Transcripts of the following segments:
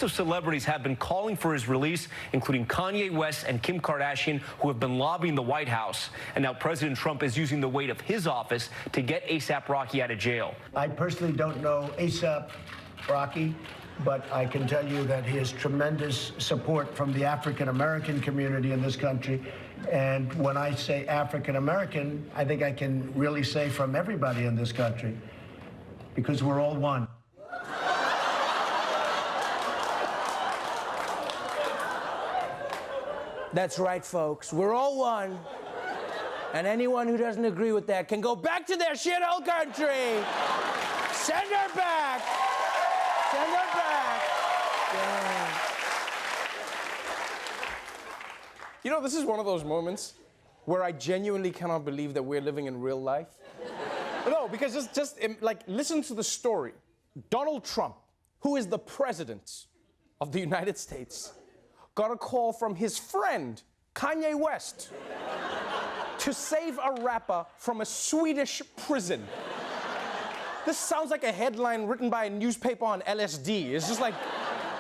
host of celebrities have been calling for his release, including Kanye West and Kim Kardashian, who have been lobbying the White House. And now President Trump is using the weight of his office to get A$AP Rocky out of jail. I personally don't know A$AP Rocky, but I can tell you that he has tremendous support from the African-American community in this country. And when I say African-American, I think I can really say from everybody in this country, because we're all one. That's right, folks. We're all one. And anyone who doesn't agree with that can go back to their shithole country. Send her back. Send her back. Yeah. You know, this is one of those moments where I genuinely cannot believe that we're living in real life. No, because just like, listen to the story. Donald Trump, who is the president of the United States, got a call from his friend, Kanye West, to save a rapper from a Swedish prison. This sounds like a headline written by a newspaper on LSD. It's just like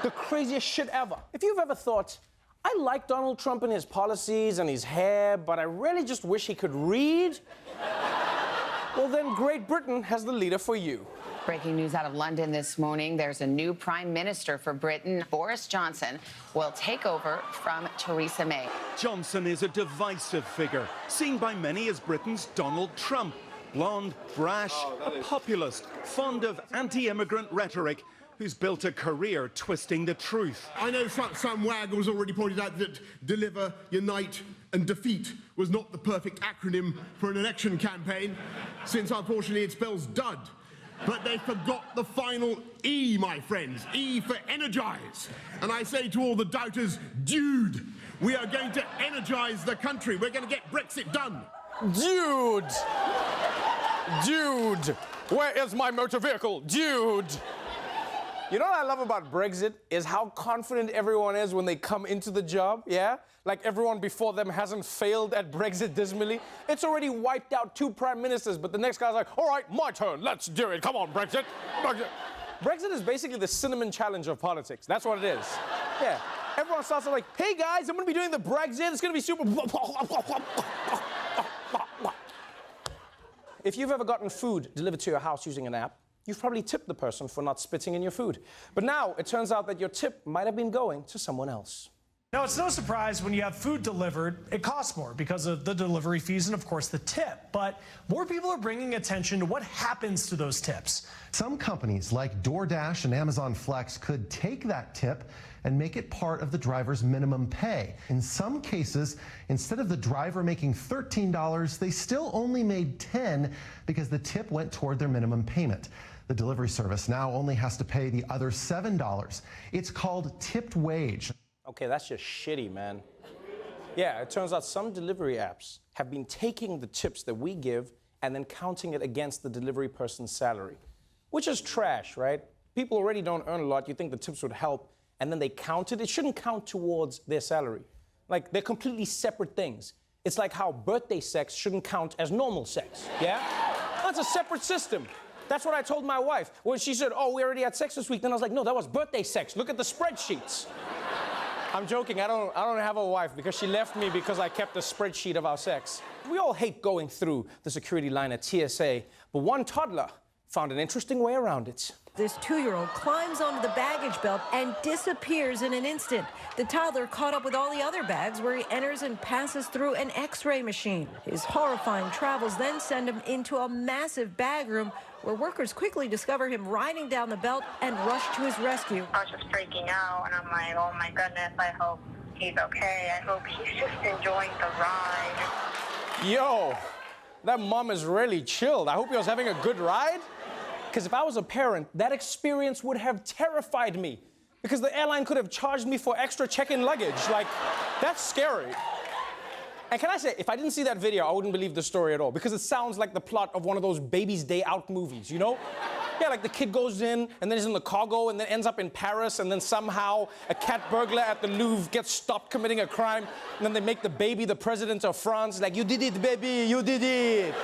the craziest shit ever. If you've ever thought, I like Donald Trump and his policies and his hair, but I really just wish he could read, well, then Great Britain has the leader for you. Breaking news out of London this morning. There's a new prime minister for Britain. Boris Johnson will take over from Theresa May. Johnson is a divisive figure, seen by many as Britain's Donald Trump. Blonde, brash, a populist, fond of anti-immigrant rhetoric, who's built a career twisting the truth. I know some wag has already pointed out that deliver, unite and defeat was not the perfect acronym for an election campaign, since unfortunately it spells dud. But they forgot the final E, my friends. E for energize. And I say to all the doubters, dude, we are going to energize the country. We're going to get Brexit done. Dude! Dude! Where is my motor vehicle? Dude! You know what I love about Brexit is how confident everyone is when they come into the job, yeah? Like everyone before them hasn't failed at Brexit dismally. It's already wiped out 2 prime ministers, but the next guy's like, all right, my turn, let's do it. Come on, Brexit. Brexit is basically the cinnamon challenge of politics. That's what it is. Yeah. Everyone starts like, hey guys, I'm gonna be doing the Brexit. It's gonna be super. If you've ever gotten food delivered to your house using an app, you've probably tipped the person for not spitting in your food. But now it turns out that your tip might have been going to someone else. Now, it's no surprise when you have food delivered, it costs more because of the delivery fees and, of course, the tip. But more people are bringing attention to what happens to those tips. Some companies like DoorDash and Amazon Flex could take that tip and make it part of the driver's minimum pay. In some cases, instead of the driver making $13, they still only made $10 because the tip went toward their minimum payment. The delivery service now only has to pay the other $7. It's called tipped wage. Okay, that's just shitty, man. Yeah, it turns out some delivery apps have been taking the tips that we give and then counting it against the delivery person's salary, which is trash, right? People already don't earn a lot. You think the tips would help, and then they count it. It shouldn't count towards their salary. Like, they're completely separate things. It's like how birthday sex shouldn't count as normal sex, yeah? That's a separate system. That's what I told my wife when she said, oh, we already had sex this week. Then I was like, no, that was birthday sex. Look at the spreadsheets. I'm joking, I don't have a wife because she left me because I kept a spreadsheet of our sex. We all hate going through the security line at TSA, but one toddler found an interesting way around it. This 2-year-old climbs onto the baggage belt and disappears in an instant. The toddler caught up with all the other bags where he enters and passes through an X-ray machine. His horrifying travels then send him into a massive bag room where workers quickly discover him riding down the belt and rush to his rescue. I was just freaking out, and I'm like, oh my goodness, I hope he's okay. I hope he's just enjoying the ride. Yo, that mom is really chilled. I hope he was having a good ride. Because if I was a parent, that experience would have terrified me. Because the airline could have charged me for extra check-in luggage. Like, that's scary. And can I say, if I didn't see that video, I wouldn't believe the story at all. Because it sounds like the plot of one of those Baby's Day Out movies, you know? Yeah, like the kid goes in, and then he's in the cargo, and then ends up in Paris, and then somehow a cat burglar at the Louvre gets stopped committing a crime, and then they make the baby the president of France. Like, you did it, baby, you did it.